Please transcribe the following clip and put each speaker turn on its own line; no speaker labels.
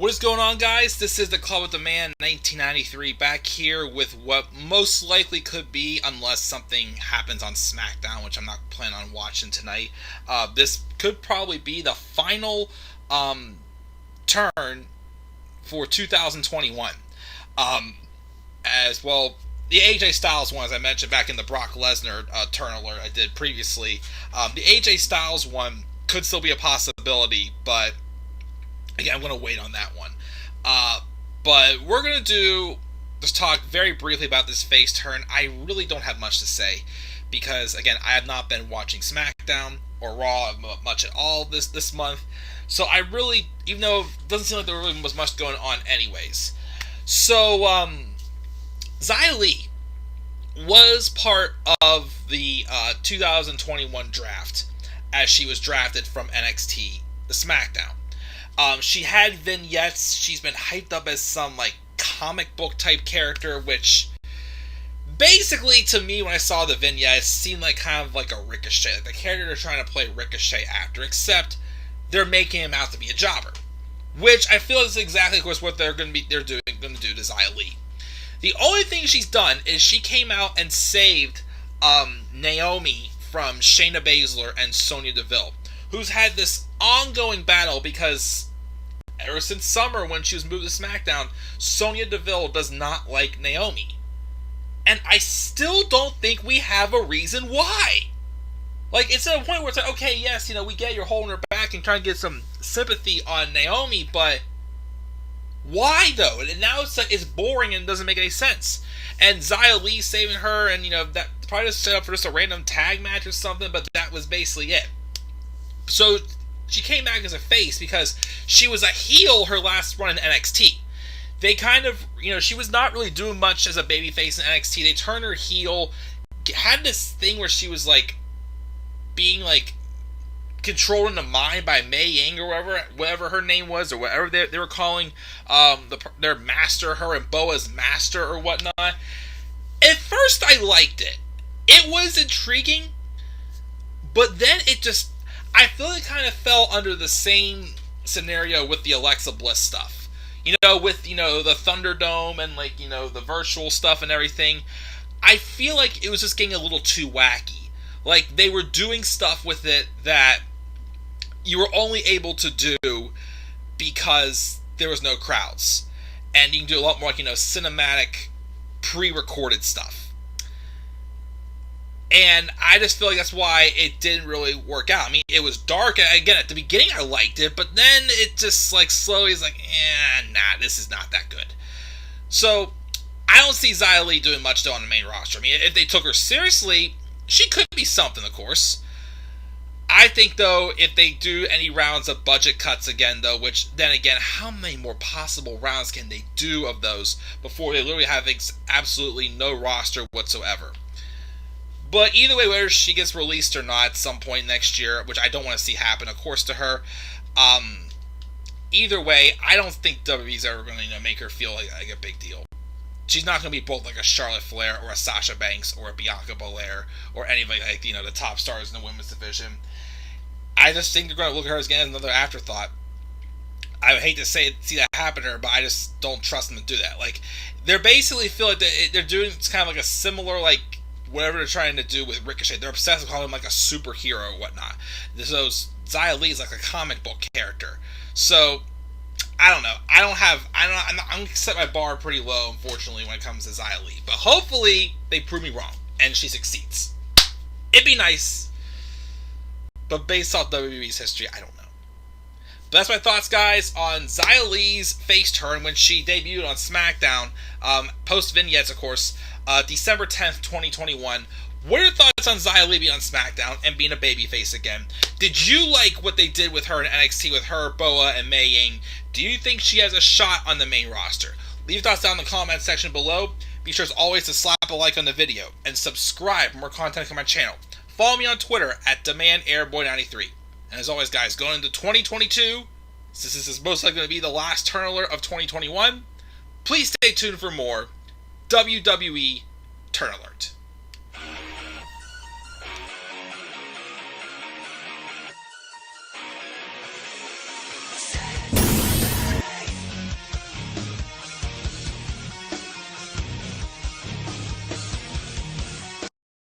What is going on, guys? This is the Club with the Man 1993 back here with what most likely could be, unless something happens on SmackDown, which I'm not planning on watching tonight. This could probably be the final turn for 2021. As well, the AJ Styles one, as I mentioned back in the Brock Lesnar turn alert I did previously, the AJ Styles one could still be a possibility, but again, I'm going to wait on that one. But we're going to just talk very briefly about this face turn. I really don't have much to say because, again, I have not been watching SmackDown or Raw much at all this month. So I really, even though it doesn't seem like there really was much going on anyways. So, Xia Li was part of the 2021 draft as she was drafted from NXT to SmackDown. She had vignettes. She's been hyped up as some comic book type character, which basically to me when I saw the vignettes seemed like kind of like a Ricochet. Like the character they're trying to play Ricochet after, except they're making him out to be a jobber, which I feel is exactly, of course, what they're going to do to Xia Li. The only thing she's done is she came out and saved Naomi from Shayna Baszler and Sonya Deville, who's had this ongoing battle because ever since summer when she was moved to SmackDown, Sonya Deville does not like Naomi. And I still don't think we have a reason why. It's at a point where it's like, okay, yes, we get you're holding her back and trying to get some sympathy on Naomi, but why though? And now it's boring and doesn't make any sense. And Xia Li saving her, and that probably just set up for just a random tag match or something, but that was basically it. So she came back as a face because she was a heel her last run in NXT. They kind of, she was not really doing much as a babyface in NXT. They turned her heel, had this thing where she was being controlled in the mind by Mei Ying or whatever her name was, or whatever they were calling their master, her and Boa's master or whatnot. At first I liked it. It was intriguing, but then I feel it kind of fell under the same scenario with the Alexa Bliss stuff. With, the Thunderdome and, the virtual stuff and everything. I feel like it was just getting a little too wacky. They were doing stuff with it that you were only able to do because there was no crowds. And you can do a lot more, cinematic, pre-recorded stuff. And I just feel like that's why it didn't really work out. I mean, it was dark, and again, at the beginning I liked it, but then it just, slowly is nah, this is not that good. So, I don't see Xia Li doing much, though, on the main roster. I mean, if they took her seriously, she could be something, of course. I think, though, if they do any rounds of budget cuts again, though, which, then again, how many more possible rounds can they do of those before they literally have absolutely no roster whatsoever? But either way, whether she gets released or not at some point next year, which I don't want to see happen, of course, to her, either way, I don't think WWE's ever going to make her feel like a big deal. She's not going to be both like a Charlotte Flair or a Sasha Banks or a Bianca Belair or anybody the top stars in the women's division. I just think they're going to look at her as another afterthought. I would hate to see that happen to her, but I just don't trust them to do that. They're basically feel like they're doing kind of a similar, whatever they're trying to do with Ricochet. They're obsessed with calling him a superhero or whatnot. So Xia Li is a comic book character. So I don't know. I'm going to set my bar pretty low, unfortunately, when it comes to Xia Li. But hopefully they prove me wrong and she succeeds. It'd be nice. But based off WWE's history, I don't know. But that's my thoughts, guys, on Xia Li's face turn when she debuted on SmackDown, post vignettes, of course, December 10th, 2021. What are your thoughts on Xia Li being on SmackDown and being a babyface again? Did you like what they did with her in NXT with her, Boa, and Mei Ying? Do you think she has a shot on the main roster? Leave your thoughts down in the comment section below. Be sure as always to slap a like on the video and subscribe for more content on my channel. Follow me on Twitter at DemandAirboy93. And as always, guys, going into 2022, since this is most likely going to be the last turn alert of 2021, please stay tuned for more WWE Turn Alert.